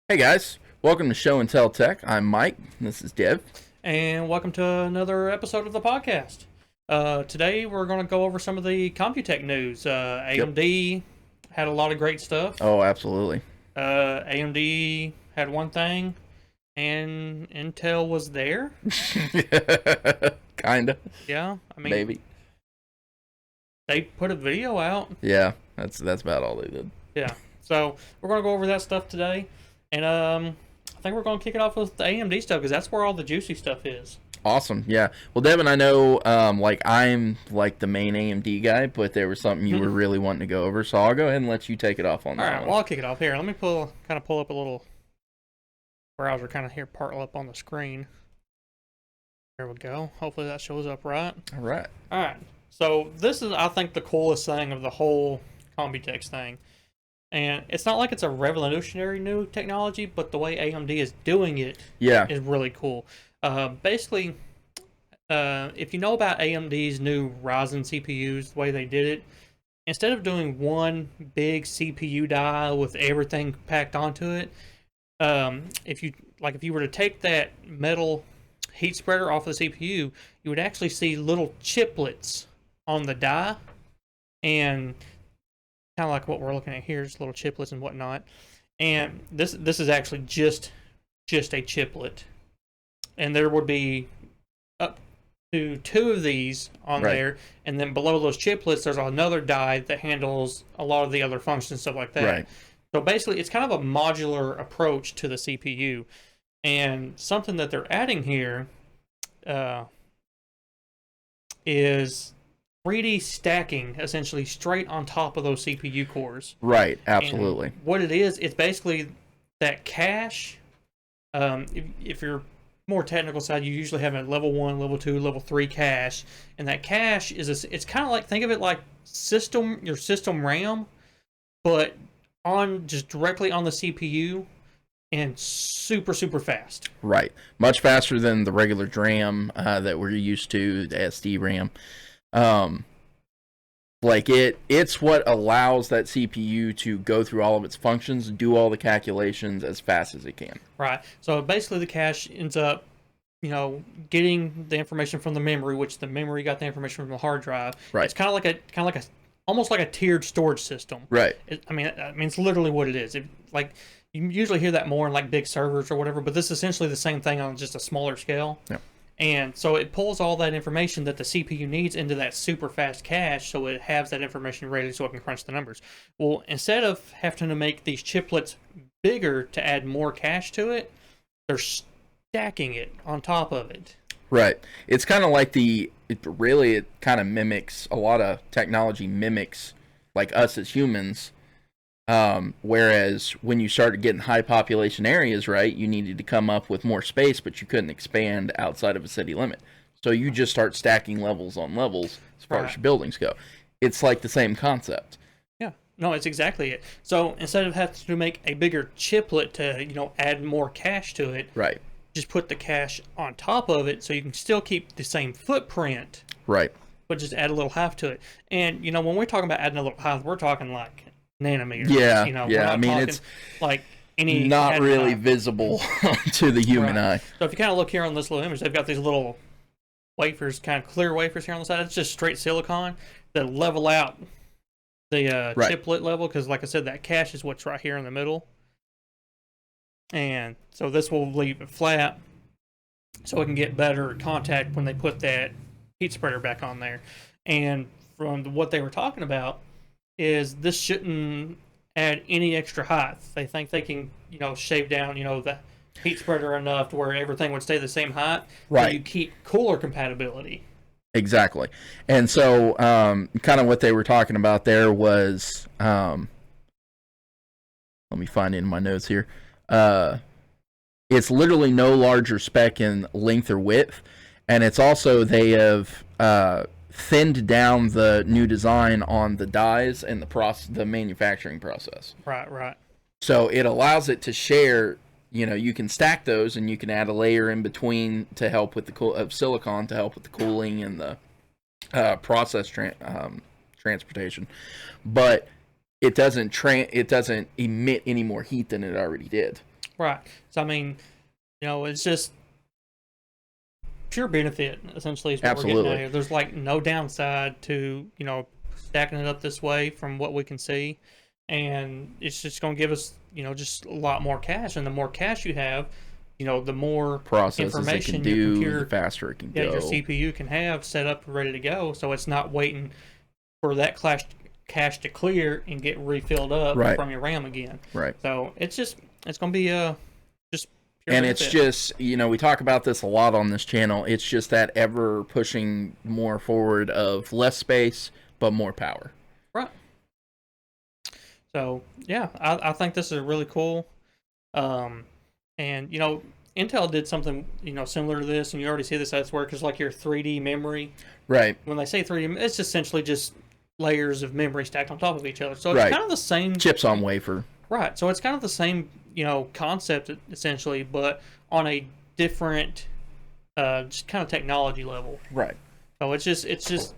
Hey guys, welcome to Show and Tell Tech. I'm Mike. This is Dev. And welcome to another episode of the podcast. Today we're going to go over some of the Computex news. AMD had a lot of great stuff. Oh, absolutely. AMD had one thing, and Intel was there. Kinda. Yeah, I mean, Maybe. they put a video out. Yeah, that's about all they did. Yeah, so we're going to go over that stuff today. And I think we're going to kick it off with the AMD stuff because that's where all the juicy stuff is. Awesome. Yeah. Well, Devin, I know, I'm like the main AMD guy, but there was something you were really wanting to go over, so I'll go ahead and let you take it off on All that right, one. well, I'll kick it off here. Let me pull up a little browser kind of here, part up on the screen. There we go. Hopefully that shows up right. All right. All right. So this is, I think, the coolest thing of the whole Computex thing. And it's not like it's a revolutionary new technology, but the way AMD is doing it is really cool. Basically, if you know about AMD's new Ryzen CPUs, the way they did it, instead of doing one big CPU die with everything packed onto it, if you were to take that metal heat spreader off of the CPU, you would actually see little chiplets on the die, and kind of like what we're looking at here, just little chiplets and whatnot. And this is actually just a chiplet, and there would be up to two of these on there, and then below those chiplets, there's another die that handles a lot of the other functions, stuff like that. Right. So basically, it's kind of a modular approach to the CPU, and something that they're adding here is 3D stacking, essentially straight on top of those CPU cores. Right. Absolutely. And what it is, it's basically that cache. If you're more technical side, you usually have a level 1, level 2, level 3 cache, and that cache it's kind of like, think of it like your system RAM, but on just directly on the CPU, and super fast. Right. Much faster than the regular DRAM that we're used to, the SD RAM. It's what allows that CPU to go through all of its functions, do all the calculations as fast as it can. Right. So basically, the cache ends up, getting the information from the memory, which the memory got the information from the hard drive. Right. It's kind of like a almost like a tiered storage system. Right. I mean, it's literally what it is. You usually hear that more in like big servers or whatever, but this is essentially the same thing on just a smaller scale. Yeah. And so it pulls all that information that the CPU needs into that super fast cache, so it has that information ready so it can crunch the numbers. Well, instead of having to make these chiplets bigger to add more cache to it, they're stacking it on top of it. Right. It's kind of like it kind of mimics, a lot of technology mimics like us as humans. Whereas when you started getting high population areas, right, you needed to come up with more space, but you couldn't expand outside of a city limit. So you just start stacking levels on levels as far as your buildings go. It's like the same concept. Yeah, no, it's exactly it. So instead of having to make a bigger chiplet to, add more cache to it, right, just put the cache on top of it so you can still keep the same footprint, right, but just add a little height to it. And, when we're talking about adding a little height, we're talking like nanometers. Yeah, yeah. I mean, it's like any not really visible to the human eye. So if you kind of look here on this little image, they've got these little wafers, kind of clear wafers here on the side. It's just straight silicon that level out the chiplet level, because, like I said, that cache is what's right here in the middle. And so this will leave it flat, so it can get better contact when they put that heat spreader back on there. And from what they were talking about, is this shouldn't add any extra height. They think they can, shave down, the heat spreader enough to where everything would stay the same height. Right. So you keep cooler compatibility. Exactly. And so, kind of what they were talking about there was, let me find it in my notes here. It's literally no larger spec in length or width, and it's also, they have thinned down the new design on the dies and the manufacturing process. Right. So it allows it to share. You can stack those, and you can add a layer in between to help with of silicon to help with the cooling and the process transportation. But it doesn't emit any more heat than it already did. Right. So, I mean, it's just pure benefit, essentially, is what we're getting at here. There's, like, no downside to, stacking it up this way from what we can see. And it's just going to give us, just a lot more cache. And the more cache you have, the more information your computer, the faster it can go. Your CPU can have set up and ready to go. So it's not waiting for that cache to clear and get refilled up from your RAM again. Right. So it's going to be just pure and benefit. It's just, we talk about this a lot on this channel. It's just that ever pushing more forward of less space but more power. Right. So yeah, I think this is really cool. And Intel did something similar to this, and you already see this at work. Is like your 3D memory. Right. When they say 3D, it's essentially just layers of memory stacked on top of each other. So it's kind of the same chips on wafer. Right. So it's kind of the same concept essentially, but on a different just kind of technology level. Right. So it's just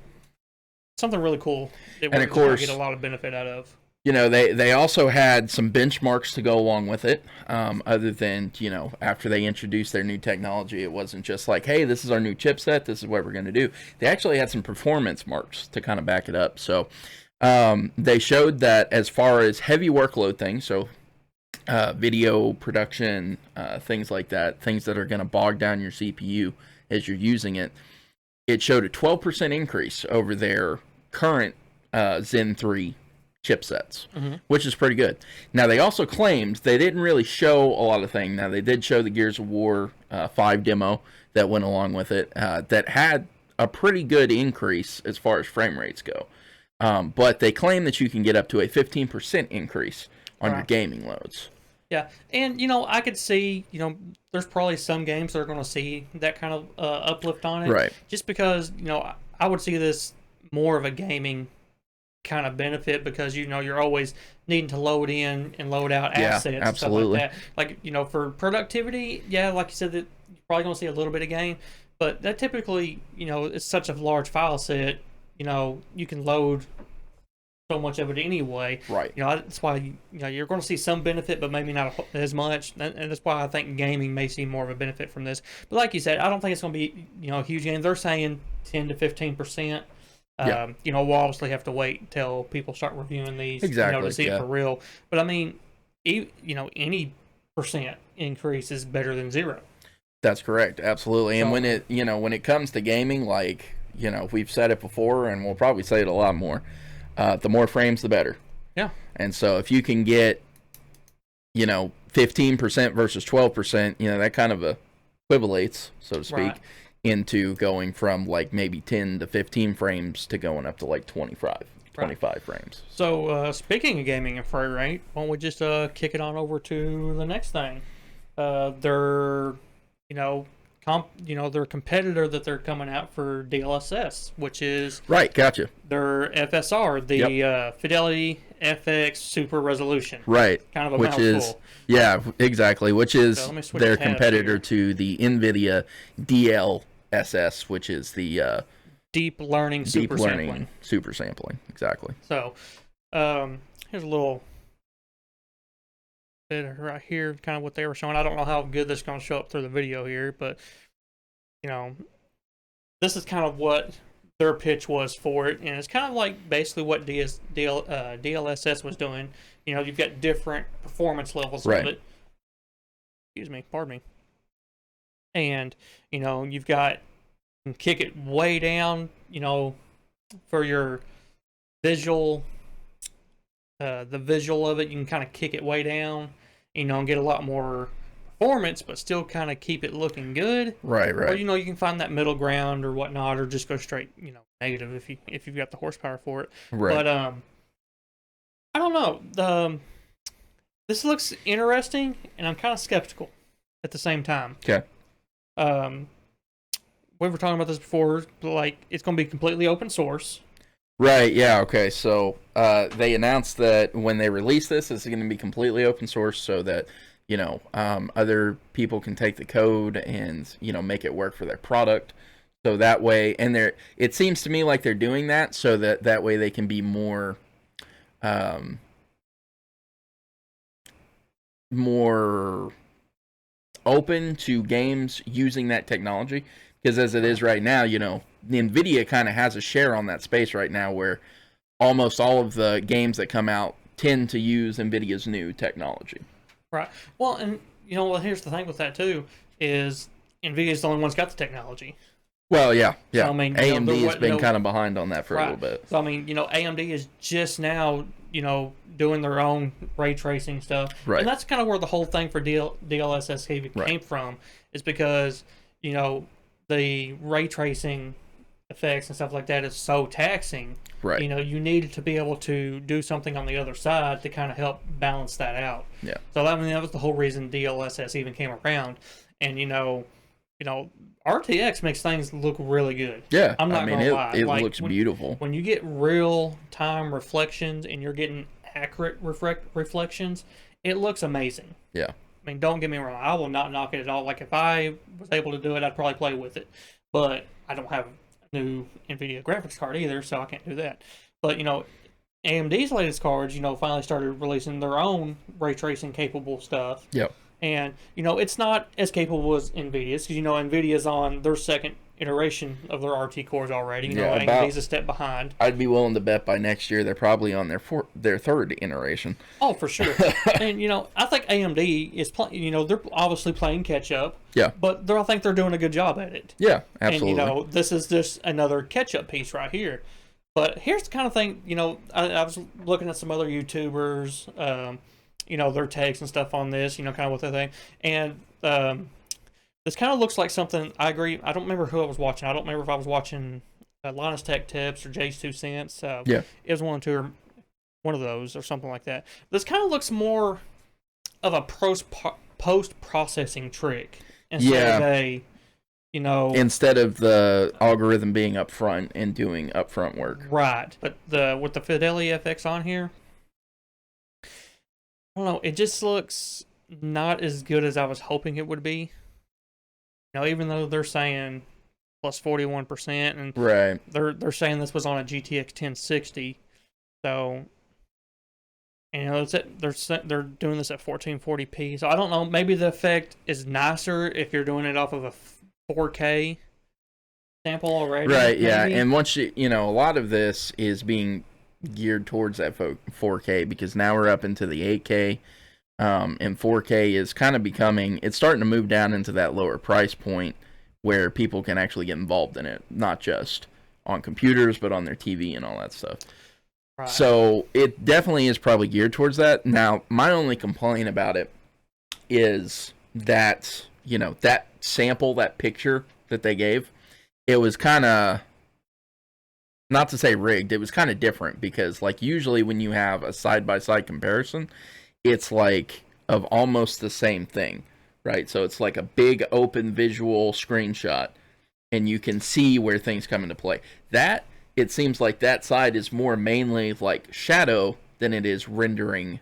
something really cool that we're going to get a lot of benefit out of. They also had some benchmarks to go along with it, other than, after they introduced their new technology, it wasn't just like, hey, this is our new chipset, this is what we're going to do. They actually had some performance marks to kind of back it up. So they showed that as far as heavy workload things, so video production, things like that, things that are going to bog down your CPU as you're using it, it showed a 12% increase over their current Zen 3 chipsets, which is pretty good. Now, they also claimed they didn't really show a lot of things. Now, they did show the Gears of War 5 demo that went along with it that had a pretty good increase as far as frame rates go. But they claim that you can get up to a 15% increase on your gaming loads. Yeah, and I could see, there's probably some games that are going to see that kind of uplift on it. Right. Just because, I would see this more of a gaming kind of benefit because you're always needing to load in and load out assets and stuff like that. Like, for productivity, like you said, that you're probably going to see a little bit of gain, but that typically, it's such a large file set, you can load so much of it anyway. Right. That's why you're going to see some benefit, but maybe not as much, and that's why I think gaming may see more of a benefit from this. But like you said, I don't think it's going to be a huge gain. They're saying 10 to 15%. We'll obviously have to wait until people start reviewing these to see it for real. But I mean, any percent increase is better than zero. That's correct, absolutely. And when it comes to gaming, like we've said it before, and we'll probably say it a lot more. The more frames, the better. Yeah. And so if you can get 15% versus 12%, that kind of equivalates, so to speak. Right. Into going from like maybe 10 to 15 frames to going up to like 25 frames. So speaking of gaming and frame rate, why don't we just kick it on over to the next thing? Their their competitor that they're coming out for DLSS, which is right. Gotcha. Their FSR, the Fidelity FX Super Resolution. Right. Kind of a mouthful. Is exactly. Which is their competitor to the Nvidia DLSS, which is the deep learning super sampling. Exactly. So here's a little bit right here, kind of what they were showing. I don't know how good this is going to show up through the video here, but this is kind of what their pitch was for it, and it's kind of like basically what DLSS was doing. You've got different performance levels of it. Pardon me. And you've got, you can kick it way down, for your visual, the visual of it, you can kind of kick it way down, and get a lot more performance, but still kind of keep it looking good. Right. Or you can find that middle ground or whatnot, or just go straight negative if you've got the horsepower for it. Right. But I don't know. This looks interesting, and I'm kind of skeptical at the same time. Okay. We were talking about this before, but like it's going to be completely open source. Right, yeah, okay. So they announced that when they release this, it's going to be completely open source so that, other people can take the code and, make it work for their product. So that way, and it seems to me like they're doing that so that way they can be more open to games using that technology, because as it is right now, you know, Nvidia kind of has a share on that space right now, where almost all of the games that come out tend to use Nvidia's new technology. Right. Well, and you know, well, here's the thing with that too is Nvidia's the only one's got the technology. Well, yeah. So, I mean, AMD has been kind of behind on that for a little bit. So I mean, you know, AMD is just now, you know, doing their own ray tracing stuff, right? And that's kind of where the whole thing for DLSS came from, is because, you know, the ray tracing effects and stuff like that is so taxing. Right. You know, you need to be able to do something on the other side to kind of help balance that out. Yeah. So I mean, that was the whole reason DLSS even came around, and you know, RTX makes things look really good. Yeah. I'm not gonna lie. It looks beautiful. When you get real time reflections and you're getting accurate reflections, it looks amazing. Yeah. I mean, don't get me wrong. I will not knock it at all. Like, if I was able to do it, I'd probably play with it. But I don't have a new NVIDIA graphics card either, so I can't do that. But, you know, AMD's latest cards, you know, finally started releasing their own ray tracing capable stuff. Yep. And, you know, it's not as capable as NVIDIA's, because, you know, NVIDIA's on their second iteration of their RT cores already. You know, AMD's a step behind. I'd be willing to bet by next year they're probably on their third iteration. Oh, for sure. And, you know, I think AMD is you know, they're obviously playing catch up. Yeah. But I think they're doing a good job at it. Yeah, absolutely. And, you know, this is just another catch up piece right here. But here's the kind of thing, you know, I was looking at some other YouTubers, you know, their takes and stuff on this, you know, kind of what they think. And this kind of looks like something, I agree, I don't remember who I was watching. I don't remember if I was watching Linus Tech Tips or Jay's 2 Cents. Yeah. It was one of those or something like that. This kind of looks more of a post-processing trick instead of a, you know... Instead of the algorithm being up front and doing upfront work. Right. But with the Fidelity FX on here, I don't know, it just looks not as good as I was hoping it would be. You know, even though they're saying plus 41%, and right, they're saying this was on a GTX 1060, so, and, you know, they're doing this at 1440p. So I don't know, maybe the effect is nicer if you're doing it off of a 4K sample already. Right. Yeah, and once you know, a lot of this is being geared towards that 4K, because now we're up into the 8K, and 4K is kind of it's starting to move down into that lower price point where people can actually get involved in it, not just on computers, but on their TV and all that stuff. Right. So it definitely is probably geared towards that. Now, my only complaint about it is that, you know, that sample, that picture that they gave, it was kind of, not to say rigged, it was kind of different, because like usually when you have a side-by-side comparison, it's like of almost the same thing, right? So it's like a big open visual screenshot, and you can see where things come into play. That, it seems like that side is more mainly like shadow than it is rendering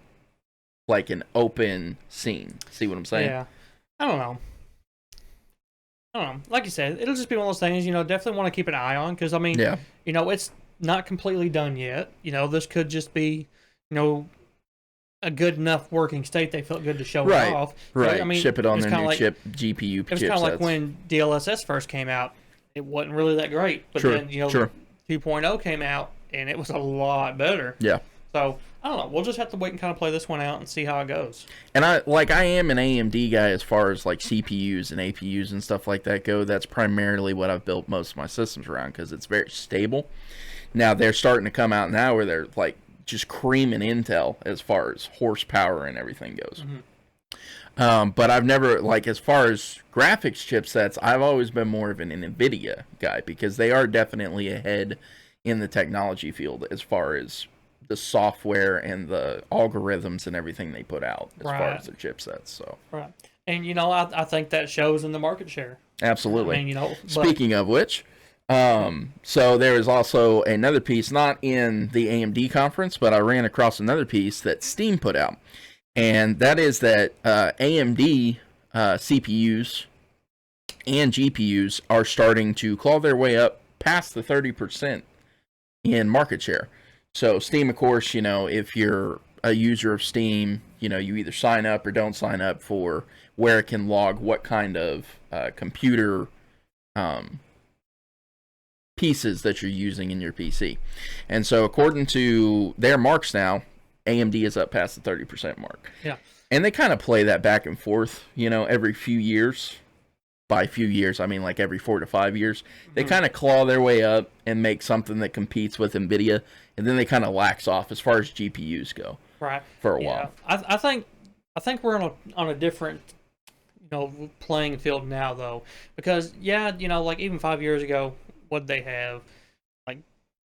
like an open scene. See what I'm saying? Yeah. I don't know. Like you said, it'll just be one of those things, you know, definitely want to keep an eye on, because, I mean, yeah, you know, it's not completely done yet. You know, this could just be, you know, a good enough working state they felt good to show it off. Right, I mean, ship it on their new chip, GPU chipsets. It was kind of like when DLSS first came out. It wasn't really that great, but then, you know, 2.0 came out, and it was a lot better. Yeah. So, I don't know. We'll just have to wait and kind of play this one out and see how it goes. And I am an AMD guy as far as like CPUs and APUs and stuff like that go. That's primarily what I've built most of my systems around, because it's very stable. Now they're starting to come out now where they're like just creaming Intel as far as horsepower and everything goes. Mm-hmm. But I've never, like, as far as graphics chipsets, I've always been more of an Nvidia guy, because they are definitely ahead in the technology field as far as the software and the algorithms and everything they put out as far as their chipsets. So and you know, I think that shows in the market share. Absolutely. I mean, you know, speaking of which, so there is also another piece, not in the AMD conference, but I ran across another piece that Steam put out, and that is that AMD CPUs and GPUs are starting to claw their way up past the 30% in market share. So Steam, of course, you know, if you're a user of Steam, you know, you either sign up or don't sign up for where it can log what kind of computer pieces that you're using in your PC. And so according to their marks now, AMD is up past the 30% mark. Yeah. And they kind of play that back and forth, you know, every few years. By few years, I mean like every 4 to 5 years. They kind of claw their way up and make something that competes with Nvidia, and then they kind of lax off as far as GPUs go. Right. For a while. I think we're on a different, you know, playing field now though, because you know, like even 5 years ago, what they have, like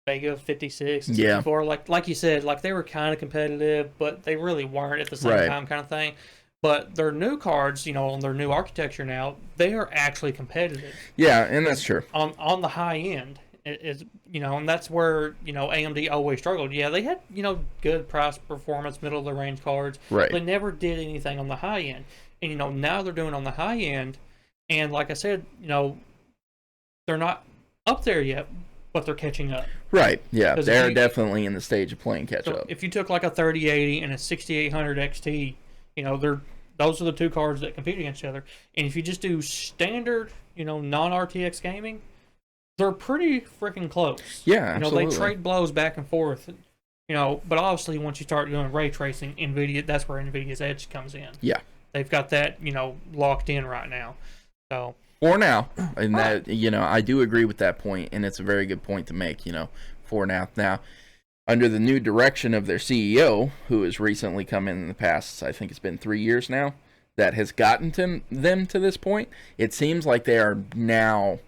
Vega 56 and 64, like you said, like they were kind of competitive, but they really weren't at the same time, kind of thing. But their new cards, you know, on their new architecture now, they are actually competitive. Yeah, and that's true. On the high end, is, you know, and that's where, you know, AMD always struggled. Yeah, they had, you know, good price performance, middle of the range cards. Right. They never did anything on the high end. And, you know, now they're doing on the high end. And like I said, you know, they're not up there yet, but they're catching up. Right, yeah. They're definitely in the stage of playing catch up. If you took like a 3080 and a 6800 XT, you know, those are the two cards that compete against each other. And if you just do standard, you know, non-RTX gaming, they're pretty freaking close. Yeah, absolutely. You know, they trade blows back and forth. You know, but obviously once you start doing ray tracing, Nvidia, that's where Nvidia's edge comes in. Yeah. They've got that, you know, locked in right now. So for now, and that, you know, I do agree with that point, and it's a very good point to make, you know, for now. Now, under the new direction of their CEO, who has recently come in the past, I think it's been 3 years now, that has gotten them to this point, it seems like they are now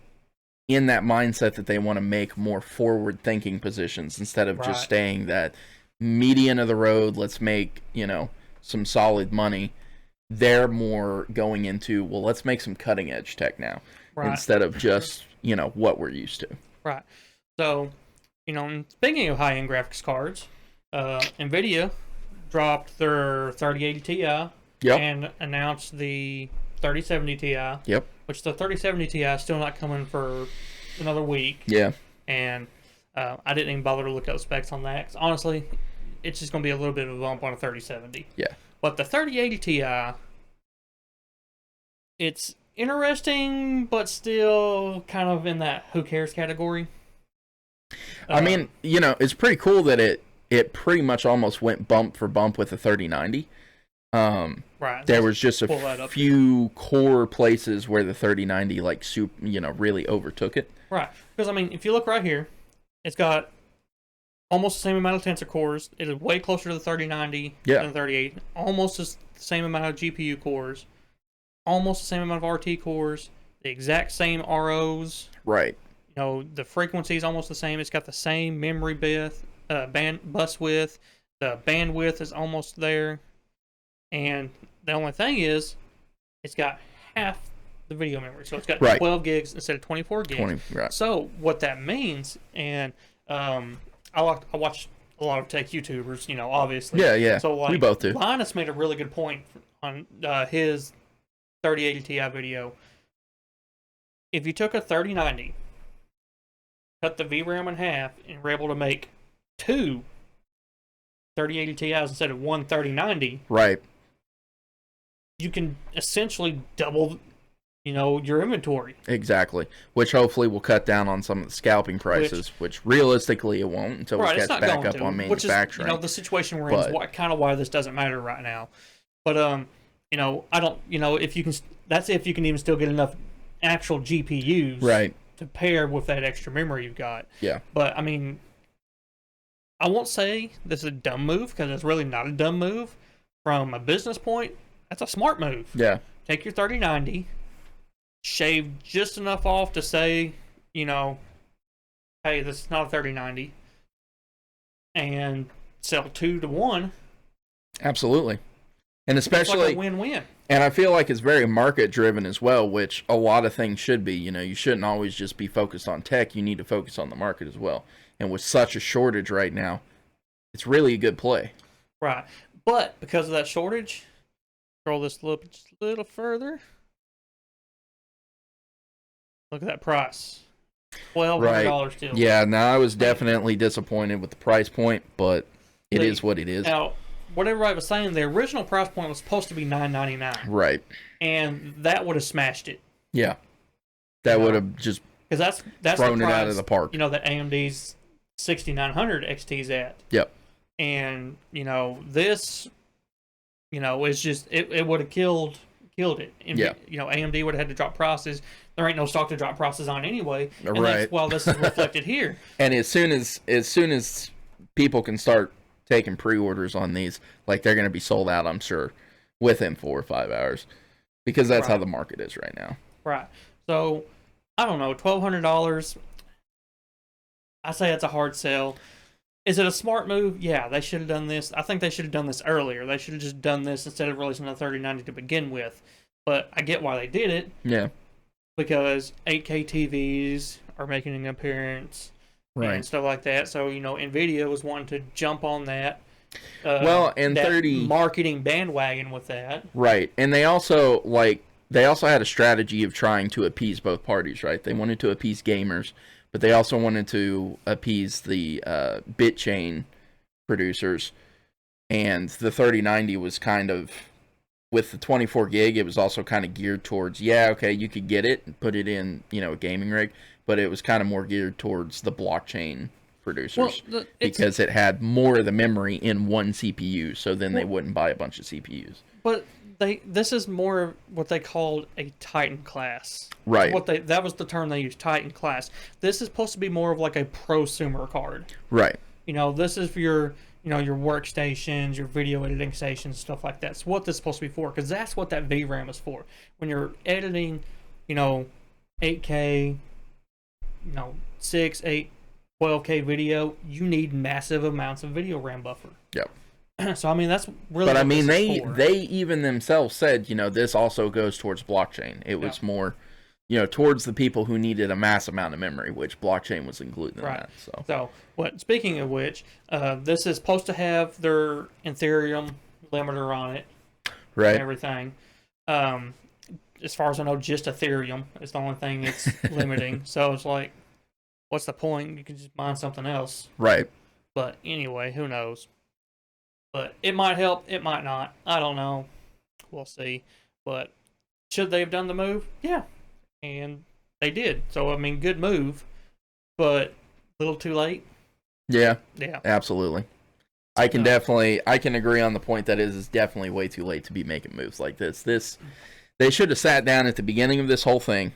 in that mindset that they want to make more forward-thinking positions instead of just staying that median of the road, let's make, you know, some solid money. They're more going into, well, let's make some cutting-edge tech now instead of just, you know, what we're used to. Right. So, you know, speaking of high-end graphics cards, Nvidia dropped their 3080 Ti and announced the 3070 Ti. Yep. Which the 3070 Ti is still not coming for another week. Yeah. And I didn't even bother to look up specs on that, 'cause honestly, it's just going to be a little bit of a bump on a 3070. Yeah. But the 3080 Ti, it's interesting, but still kind of in that who cares category. I mean, you know, it's pretty cool that it pretty much almost went bump for bump with the 3090. There was just a few core places where the 3090 like you know, really overtook it. Right, because I mean, if you look right here, it's got almost the same amount of tensor cores. It is way closer to the 3090 than the 3080. Almost the same amount of GPU cores. Almost the same amount of RT cores. The exact same ROs. Right. You know, the frequency is almost the same. It's got the same memory bus width. The bandwidth is almost there. And the only thing is, it's got half the video memory. So it's got 12 gigs instead of 24 gigs. So what that means, and I watch a lot of tech YouTubers, you know, obviously. Yeah. So like, we both do. Linus made a really good point on his 3080 Ti video. If you took a 3090, cut the VRAM in half, and were able to make two 3080 Ti's instead of one 3090, right, you can essentially double, you know, your inventory. Exactly. Which hopefully will cut down on some of the scalping prices, which realistically it won't until we get back up on manufacturing. Which is, you know, the situation we're in is kind of why this doesn't matter right now. But you know, I don't, you know, if you can, that's if you can even still get enough actual GPUs to pair with that extra memory you've got. Yeah. But I mean, I won't say this is a dumb move, because it's really not a dumb move. From a business point, that's a smart move. Yeah. Take your 3090, shave just enough off to say, you know, hey, this is not a 3090, and sell 2 to 1. Absolutely. And especially, it's like a win-win. And I feel like it's very market driven as well, which a lot of things should be. You know, you shouldn't always just be focused on tech. You need to focus on the market as well. And with such a shortage right now, it's really a good play. Right. But because of that shortage, scroll this just a little further. Look at that price. $1,200 still. Yeah, now I was definitely disappointed with the price point, but it is what it is. Now, what everybody was saying, the original price point was supposed to be $999. Right. And that would have smashed it. Yeah. That would have just because that's thrown the price, it out of the park. That AMD's 6900 XT's at. Yep. And this, it's just it would have killed it. And, AMD would have had to drop prices. There ain't no stock to drop prices on anyway. And right. Well, this is reflected here. And as soon as people can start taking pre-orders on these, like, they're going to be sold out, I'm sure, within 4 or 5 hours, because that's how the market is right now. Right. So I don't know, $1,200. I say it's a hard sell. Is it a smart move? Yeah, they should have done this. I think they should have done this earlier. They should have just done this instead of releasing a 3090 to begin with. But I get why they did it. Yeah. Because 8K TVs are making an appearance and stuff like that. So, Nvidia was wanting to jump on that. And that 30 marketing bandwagon with that. Right. And they also had a strategy of trying to appease both parties, right? They wanted to appease gamers, but they also wanted to appease the bit chain producers. And the 3090 was kind of, with the 24 gig, it was also kind of geared towards, you could get it and put it in, a gaming rig, but it was kind of more geared towards the blockchain producers because it had more of the memory in one CPU, so then they wouldn't buy a bunch of CPUs. But this is more what they called a Titan class. Right. That was the term they used, Titan class. This is supposed to be more of like a prosumer card. Right. This is for your your workstations, your video editing stations, stuff like that. It's what this is supposed to be for, because that's what that VRAM is for. When you're editing, 8K, 6, 8, 12K video, you need massive amounts of video RAM buffer. Yep. So that's really. But they even themselves said, this also goes towards blockchain. It was more, towards the people who needed a mass amount of memory, which blockchain was included in that. So speaking of which, this is supposed to have their Ethereum limiter on it, right? And everything. As far as I know, just Ethereum is the only thing it's limiting. So it's like, what's the point? You can just mine something else, right? But anyway, who knows? But it might help, it might not. I don't know. We'll see. But should they have done the move? Yeah. And they did. So, good move. But a little too late. Yeah. Yeah. Absolutely. I can agree on the point that it is definitely way too late to be making moves like this. They should have sat down at the beginning of this whole thing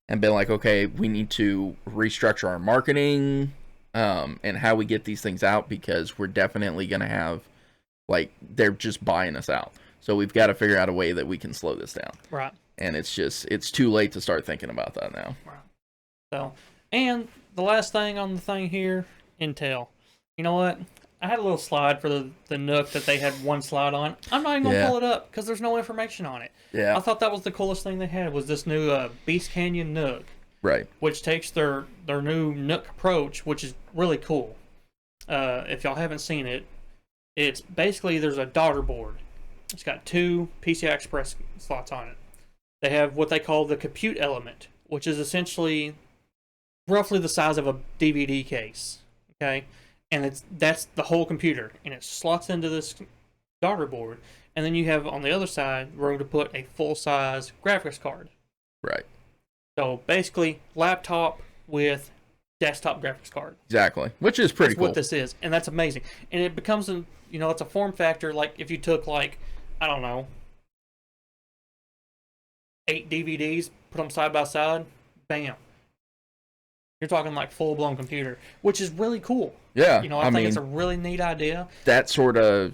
and been like, okay, we need to restructure our marketing and how we get these things out, because we're definitely going to have, they're just buying us out. So we've got to figure out a way that we can slow this down. Right. And it's too late to start thinking about that now. Right. So, and the last thing on the thing here, Intel. You know what? I had a little slide for the Nook that they had one slide on. I'm not even going to pull it up because there's no information on it. Yeah. I thought that was the coolest thing they had, was this new Beast Canyon Nook. Right. Which takes their new Nook approach, which is really cool. If y'all haven't seen it, it's basically, there's a daughter board. It's got 2 PCI Express slots on it. They have what they call the compute element, which is essentially roughly the size of a DVD case. Okay? And that's the whole computer. And it slots into this daughter board. And then you have, on the other side, room to put a full-size graphics card. Right. So basically, laptop with desktop graphics card. Exactly. Which is pretty cool. That's what this is. And that's amazing. And it becomes, it's a form factor, like if you took, I don't know, 8 DVDs, put them side by side, bam. You're talking full-blown computer, which is really cool. Yeah. I think it's a really neat idea. That sort of,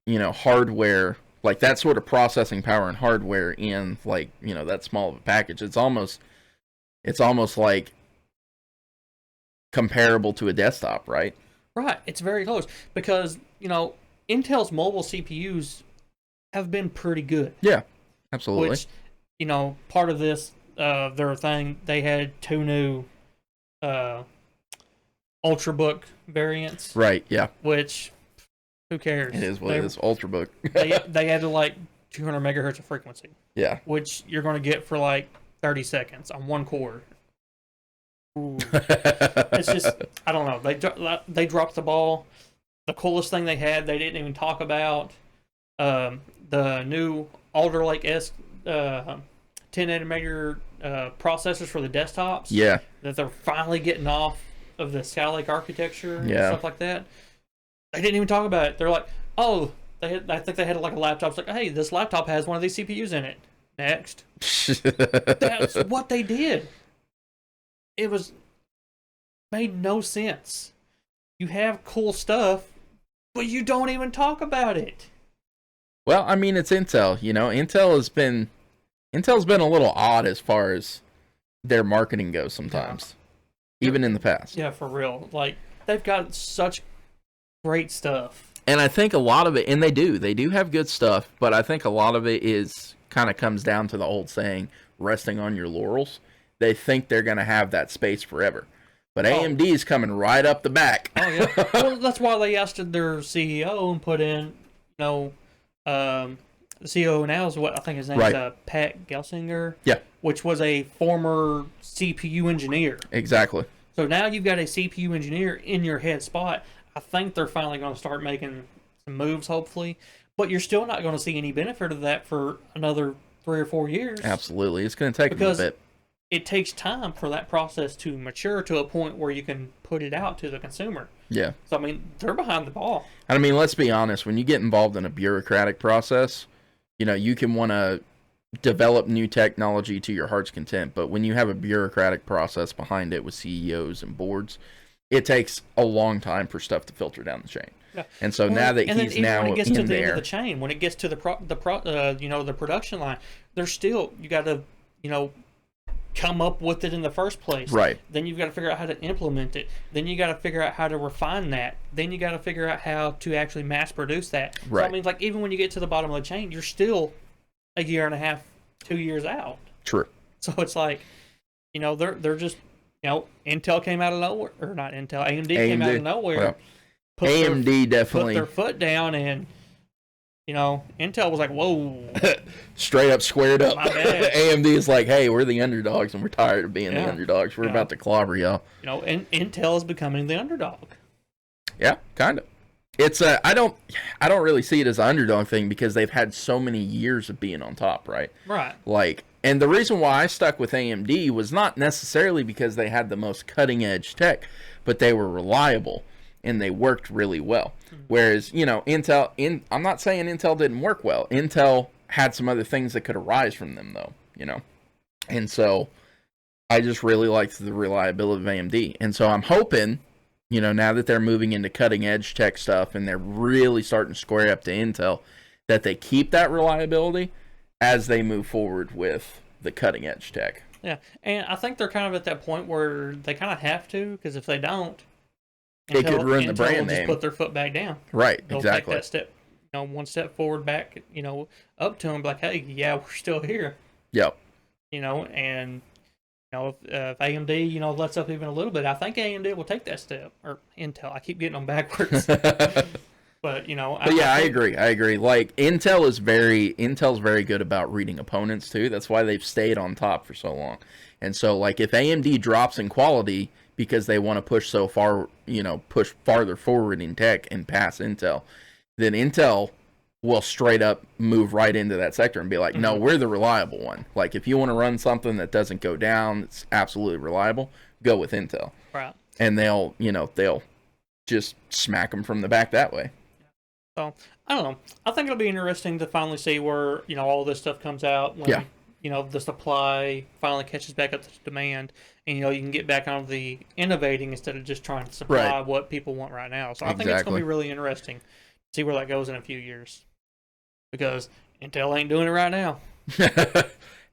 hardware, that sort of processing power and hardware in, that small of a package, it's almost comparable to a desktop, right? Right. It's very close because, Intel's mobile CPUs have been pretty good. Yeah, absolutely. Which, part of this, their thing, they had 2 new Ultrabook variants. Right, yeah. Which, who cares? It is what it is, Ultrabook. they had 200 megahertz of frequency. Yeah. Which you're going to get for 30 seconds on one core. Ooh. It's just, I don't know. They dropped the ball. The coolest thing they had, they didn't even talk about. the new Alder Lake S 10 nanometer processors for the desktops. Yeah. That they're finally getting off of the Skylake architecture and Yeah. stuff like that. They didn't even talk about it. They're like, oh, I think they had like a laptop. It's like, hey, this laptop has one of these CPUs in it. Next. That's what they did. It made no sense. You have cool stuff, but you don't even talk about it. Well, I mean, it's Intel. You know, Intel's been a little odd as far as their marketing goes sometimes, even in the past. Yeah, for real. Like, they've got such great stuff. And I think a lot of it, and they do have good stuff, but I think a lot of it is kind of comes down to the old saying, resting on your laurels. They think they're going to have that space forever. But AMD is coming right up the back. Oh, yeah. Well, that's why they ousted their CEO and put in, the CEO now is what I think his name is Pat Gelsinger. Yeah. Which was a former CPU engineer. Exactly. So now you've got a CPU engineer in your head spot. I think they're finally going to start making some moves, hopefully. But you're still not going to see any benefit of that for another 3 or 4 years. Absolutely. It's going to take a little bit. It takes time for that process to mature to a point where you can put it out to the consumer. Yeah. So, I mean, they're behind the ball. And I mean, let's be honest. When you get involved in a bureaucratic process, you can want to develop new technology to your heart's content. But when you have a bureaucratic process behind it with CEOs and boards, it takes a long time for stuff to filter down the chain. Yeah. And so now that he's now when it gets in to the there, end of the chain, when it gets to the production line, there's still, you got to, come up with it in the first place. Right. Then you've got to figure out how to implement it. Then you got to figure out how to refine that. Then you got to figure out how to actually mass produce that. Right. So I mean, like, even when you get to the bottom of the chain, you're still a year and a half, 2 years out. True. So it's like, they're just, Intel came out of nowhere, or not Intel, AMD came out of nowhere. Well, AMD definitely put their foot down, and Intel was like, whoa. Straight up squared up. My bad. AMD is like, hey, we're the underdogs, and we're tired of being the underdogs. We're about to clobber y'all. And Intel is becoming the underdog. Yeah, kind of. It's I don't really see it as an underdog thing because they've had so many years of being on top, right? Right. Like, and the reason why I stuck with AMD was not necessarily because they had the most cutting edge tech, but they were reliable and they worked really well. Whereas, Intel, I'm not saying Intel didn't work well. Intel had some other things that could arise from them, though, And so I just really liked the reliability of AMD. And so I'm hoping, now that they're moving into cutting edge tech stuff and they're really starting to square up to Intel, that they keep that reliability as they move forward with the cutting edge tech. Yeah, and I think they're kind of at that point where they kind of have to, because if they don't, it could ruin the brand name. Just put their foot back down. Right, They'll exactly. Take that step, one step forward, back, up to them, like, hey, yeah, we're still here. Yep. And if AMD, lets up even a little bit, I think AMD will take that step, or Intel. I keep getting them backwards. But I agree. Like, Intel's very good about reading opponents too. That's why they've stayed on top for so long. And so, like, if AMD drops in quality because they want to push so far, push farther forward in tech and pass Intel, then Intel will straight up move right into that sector and be like, no, we're the reliable one. Like, if you want to run something that doesn't go down, it's absolutely reliable, go with Intel. Right. And they'll just smack them from the back that way. So, I don't know. I think it'll be interesting to finally see where, all this stuff comes out. When, the supply finally catches back up to demand. And, you can get back on the innovating instead of just trying to supply what people want right now. So, I think it's going to be really interesting to see where that goes in a few years. Because Intel ain't doing it right now.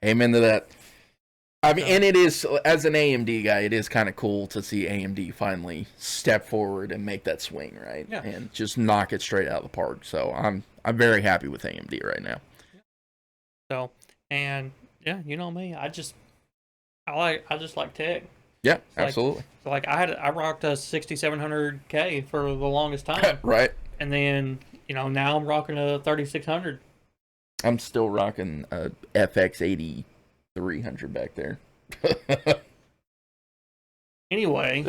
Amen to that. I mean, and it is, as an AMD guy, it is kind of cool to see AMD finally step forward and make that swing, right? Yeah. And just knock it straight out of the park. So I'm very happy with AMD right now. So, and yeah, you know me, I just like tech. Yeah, absolutely. I rocked a 6700K for the longest time. Right. And then, now I'm rocking a 3600. I'm still rocking a FX 8300 back there. Anyway.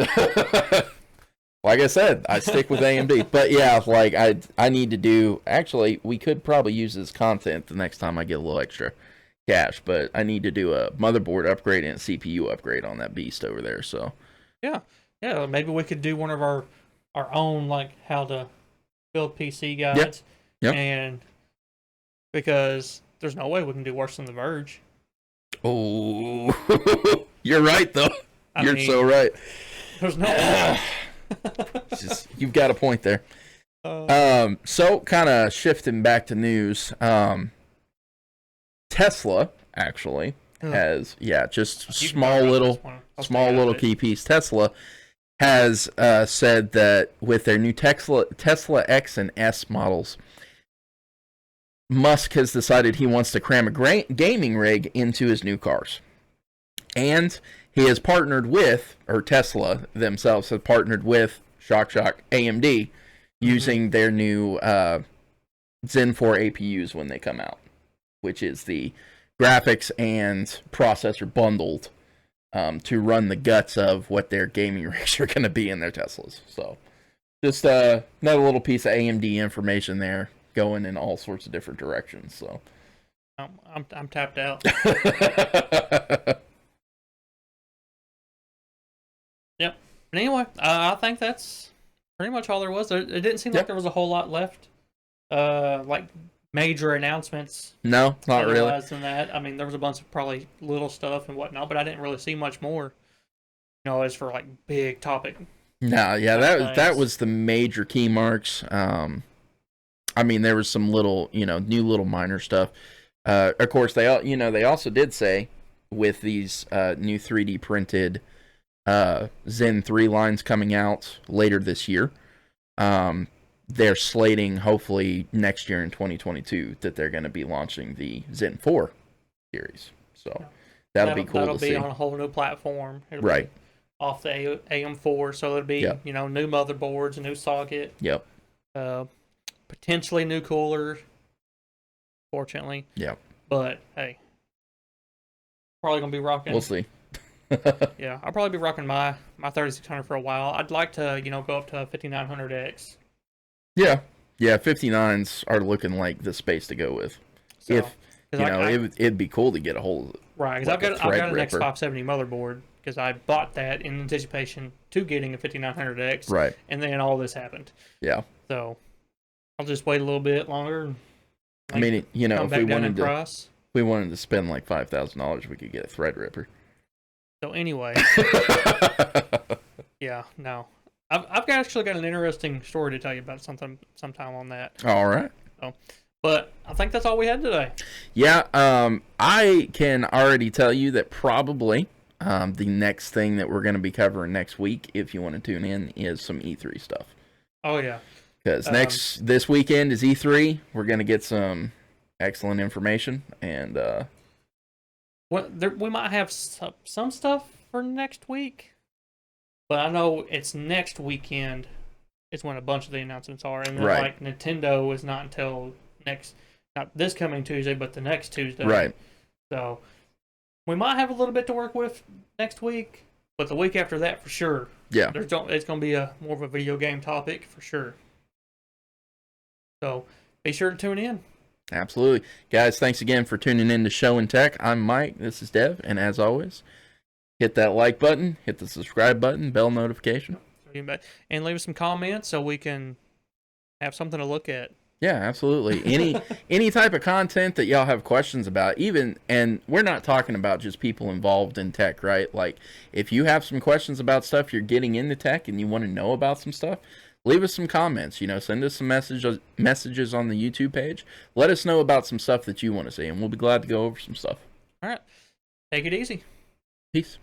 Well, Like I said, I stick with AMD. But yeah, like I need to do. Actually, we could probably use this content the next time I get a little extra cash. But I need to do a motherboard upgrade and a CPU upgrade on that beast over there. So yeah, maybe we could do one of our own, like how to build PC guides. Yep. And because there's no way we can do worse than The Verge. Oh, you're right though. You're so right. There's no way. You've got a point there. So kind of shifting back to news. Tesla actually has just small little key piece. Tesla has said that with their new Tesla X and S models, Musk has decided he wants to cram a gaming rig into his new cars. And he has partnered with, or Tesla themselves have partnered with, shock, AMD, using their new Zen 4 APUs when they come out, which is the graphics and processor bundled to run the guts of what their gaming rigs are going to be in their Teslas. So just another little piece of AMD information there, going in all sorts of different directions. So I'm tapped out. Yep. But anyway, I think that's pretty much all there was. It didn't seem like there was a whole lot left. Like major announcements. No, not really. Than that, I mean, there was a bunch of probably little stuff and whatnot, but I didn't really see much more. You know, as for like big topic. No, yeah, that was the major key marks. I mean, there was some little, new little minor stuff. Of course, they also did say with these new 3D printed Zen 3 lines coming out later this year, they're slating hopefully next year in 2022 that they're going to be launching the Zen 4 series. So that'll be cool to see. That'll be on a whole new platform. It'll right. Be off the AM4, so it'll be, new motherboards, a new socket. Yep. Potentially new cooler, fortunately. Yep. But, hey, probably going to be rocking. We'll see. Yeah, I'll probably be rocking my 3600 for a while. I'd like to, go up to a 5900X. Yeah. Yeah, 59s are looking like the space to go with. So, it'd be cool to get a hold of it. Right, because I've got an X570 motherboard, because I bought that in anticipation to getting a 5900X. Right. And then all this happened. Yeah. So I'll just wait a little bit longer. I mean, if we wanted to spend like $5,000, we could get a Threadripper. So anyway, yeah, no, I've actually got an interesting story to tell you about sometime on that. All right. So, but I think that's all we had today. Yeah, I can already tell you that probably the next thing that we're going to be covering next week, if you want to tune in, is some E3 stuff. Oh yeah. Because this weekend is E3. We're going to get some excellent information, and we might have some stuff for next week, but I know it's next weekend is when a bunch of the announcements are, and then, like Nintendo is not until not this coming Tuesday, but the next Tuesday. Right. So we might have a little bit to work with next week, but the week after that for sure. Yeah. It's going to be more of a video game topic for sure. So be sure to tune in. Absolutely. Guys, thanks again for tuning in to Show and Tech. I'm Mike. This is Dev. And as always, hit that like button, hit the subscribe button, bell notification. And leave us some comments so we can have something to look at. Yeah, absolutely. Any type of content that y'all have questions about, and we're not talking about just people involved in tech, right? Like, if you have some questions about stuff, you're getting into tech and you want to know about some stuff, leave us some comments, send us some messages on the YouTube page. Let us know about some stuff that you want to see, and we'll be glad to go over some stuff. All right. Take it easy. Peace.